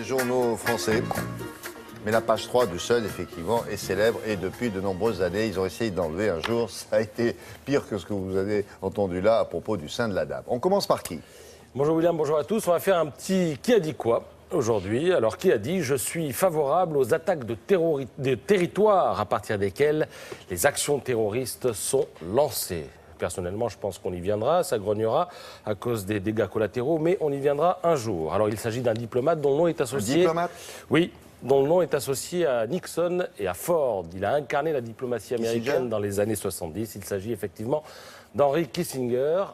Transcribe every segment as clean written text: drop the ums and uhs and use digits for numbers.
journaux français. Mais la page 3 du Seul, effectivement, est célèbre et depuis de nombreuses années, ils ont essayé d'enlever un jour. Ça a été pire que ce que vous avez entendu là à propos du sein de la dame. On commence par qui? Bonjour William, bonjour à tous. On va faire un petit qui a dit quoi aujourd'hui. Alors qui a dit « Je suis favorable aux attaques de territoires à partir desquelles les actions terroristes sont lancées ». Personnellement, je pense qu'on y viendra, ça grognera à cause des dégâts collatéraux, mais on y viendra un jour. Alors il s'agit d'un diplomate dont le nom est associé... Un diplomate? Oui, dont le nom est associé à Nixon et à Ford. Il a incarné la diplomatie américaine dans les années 70. Il s'agit effectivement d'Henry Kissinger,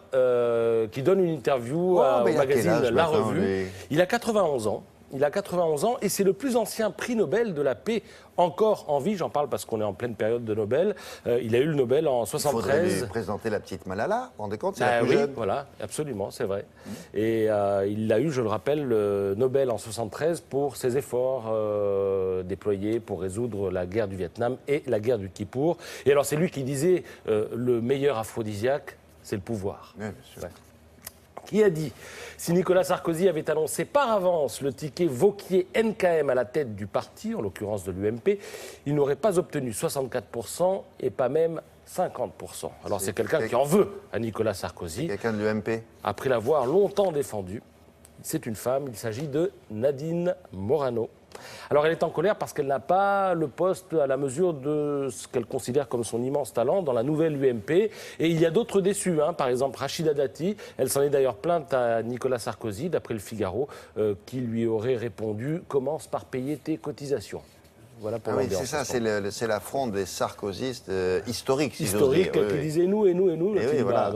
qui donne une interview au magazine La Revue. Il a 91 ans. Il a 91 ans et c'est le plus ancien prix Nobel de la paix encore en vie. J'en parle parce qu'on est en pleine période de Nobel. Il a eu le Nobel en 73. Il faudrait lui présenter la petite Malala, vous vous rendez compte, c'est la plus jeune. Voilà, absolument, c'est vrai. Et il a eu, je le rappelle, le Nobel en 73 pour ses efforts déployés pour résoudre la guerre du Vietnam et la guerre du Kippour. Et alors c'est lui qui disait le meilleur aphrodisiaque, c'est le pouvoir. Oui, bien sûr. Ouais. Qui a dit « Si Nicolas Sarkozy avait annoncé par avance le ticket Wauquiez-NKM à la tête du parti, en l'occurrence de l'UMP, il n'aurait pas obtenu 64% et pas même 50%. » Alors c'est quelqu'un qui en veut à Nicolas Sarkozy. Quelqu'un de l'UMP. Après l'avoir longtemps défendu, c'est une femme, il s'agit de Nadine Morano. Alors elle est en colère parce qu'elle n'a pas le poste à la mesure de ce qu'elle considère comme son immense talent dans la nouvelle UMP. Et il y a d'autres déçus, par exemple Rachida Dati. Elle s'en est d'ailleurs plainte à Nicolas Sarkozy, d'après le Figaro, qui lui aurait répondu « Commence par payer tes cotisations ». Voilà pour oui, c'est ça, c'est l'affront des sarkozystes historiques, si j'ose dire. Historiques, qui disaient nous et nous et nous. Et oui, voilà.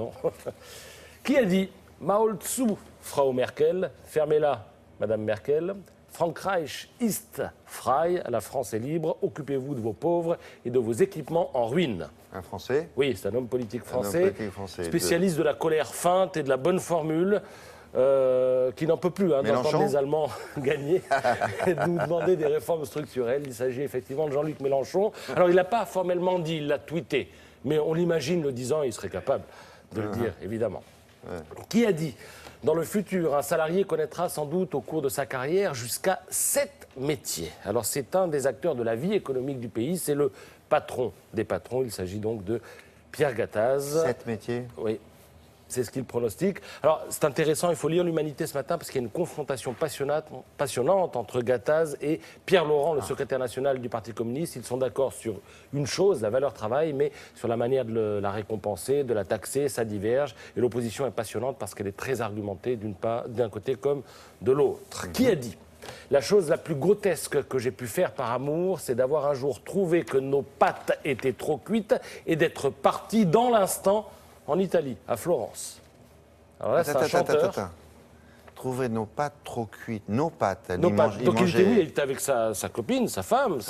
Qui a dit « Mao Tzu, Frau Merkel, fermez-la, Madame Merkel ». Frankreich ist frei, la France est libre, occupez-vous de vos pauvres et de vos équipements en ruine. Un Français? Oui, c'est un homme politique français, spécialiste de la colère feinte et de la bonne formule, qui n'en peut plus d'entendre les Allemands gagner et de nous demander des réformes structurelles. Il s'agit effectivement de Jean-Luc Mélenchon. Alors il n'a pas formellement dit, il l'a tweeté, mais on l'imagine le disant, il serait capable de le dire, évidemment. Qui a dit ? Dans le futur, un salarié connaîtra sans doute au cours de sa carrière jusqu'à 7 métiers. Alors c'est un des acteurs de la vie économique du pays, c'est le patron des patrons. Il s'agit donc de Pierre Gattaz. 7 métiers? Oui. C'est ce qu'il pronostique. Alors, c'est intéressant, il faut lire l'Humanité ce matin parce qu'il y a une confrontation passionnante entre Gattaz et Pierre Laurent, le secrétaire national du Parti communiste. Ils sont d'accord sur une chose, la valeur travail, mais sur la manière de la récompenser, de la taxer, ça diverge. Et l'opposition est passionnante parce qu'elle est très argumentée d'un côté comme de l'autre. Qui a dit ? La chose la plus grotesque que j'ai pu faire par amour, c'est d'avoir un jour trouvé que nos pâtes étaient trop cuites et d'être parti dans l'instant en Italie, à Florence. Alors là, c'est un chanteur. Trouver nos pâtes trop cuites. Nos pâtes. Donc il était avec sa copine, sa femme.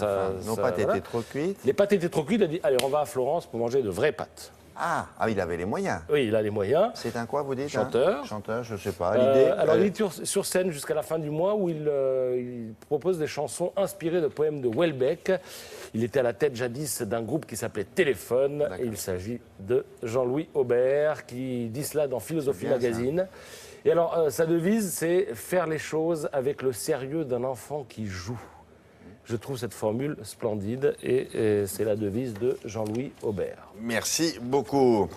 Nos pâtes étaient trop cuites. Les pâtes étaient trop cuites. Il a dit, allez, on va à Florence pour manger de vraies pâtes. Ah, il avait les moyens. Oui, il a les moyens. C'est un quoi, vous dites? Chanteur. Chanteur, je ne sais pas. L'idée. Alors, il est sur scène jusqu'à la fin du mois où il propose des chansons inspirées de poèmes de Houellebecq. Il était à la tête jadis d'un groupe qui s'appelait Téléphone. Et il s'agit de Jean-Louis Aubert qui dit cela dans Philosophie Magazine. Et alors, sa devise, c'est faire les choses avec le sérieux d'un enfant qui joue. Je trouve cette formule splendide et c'est la devise de Jean-Louis Aubert. Merci beaucoup.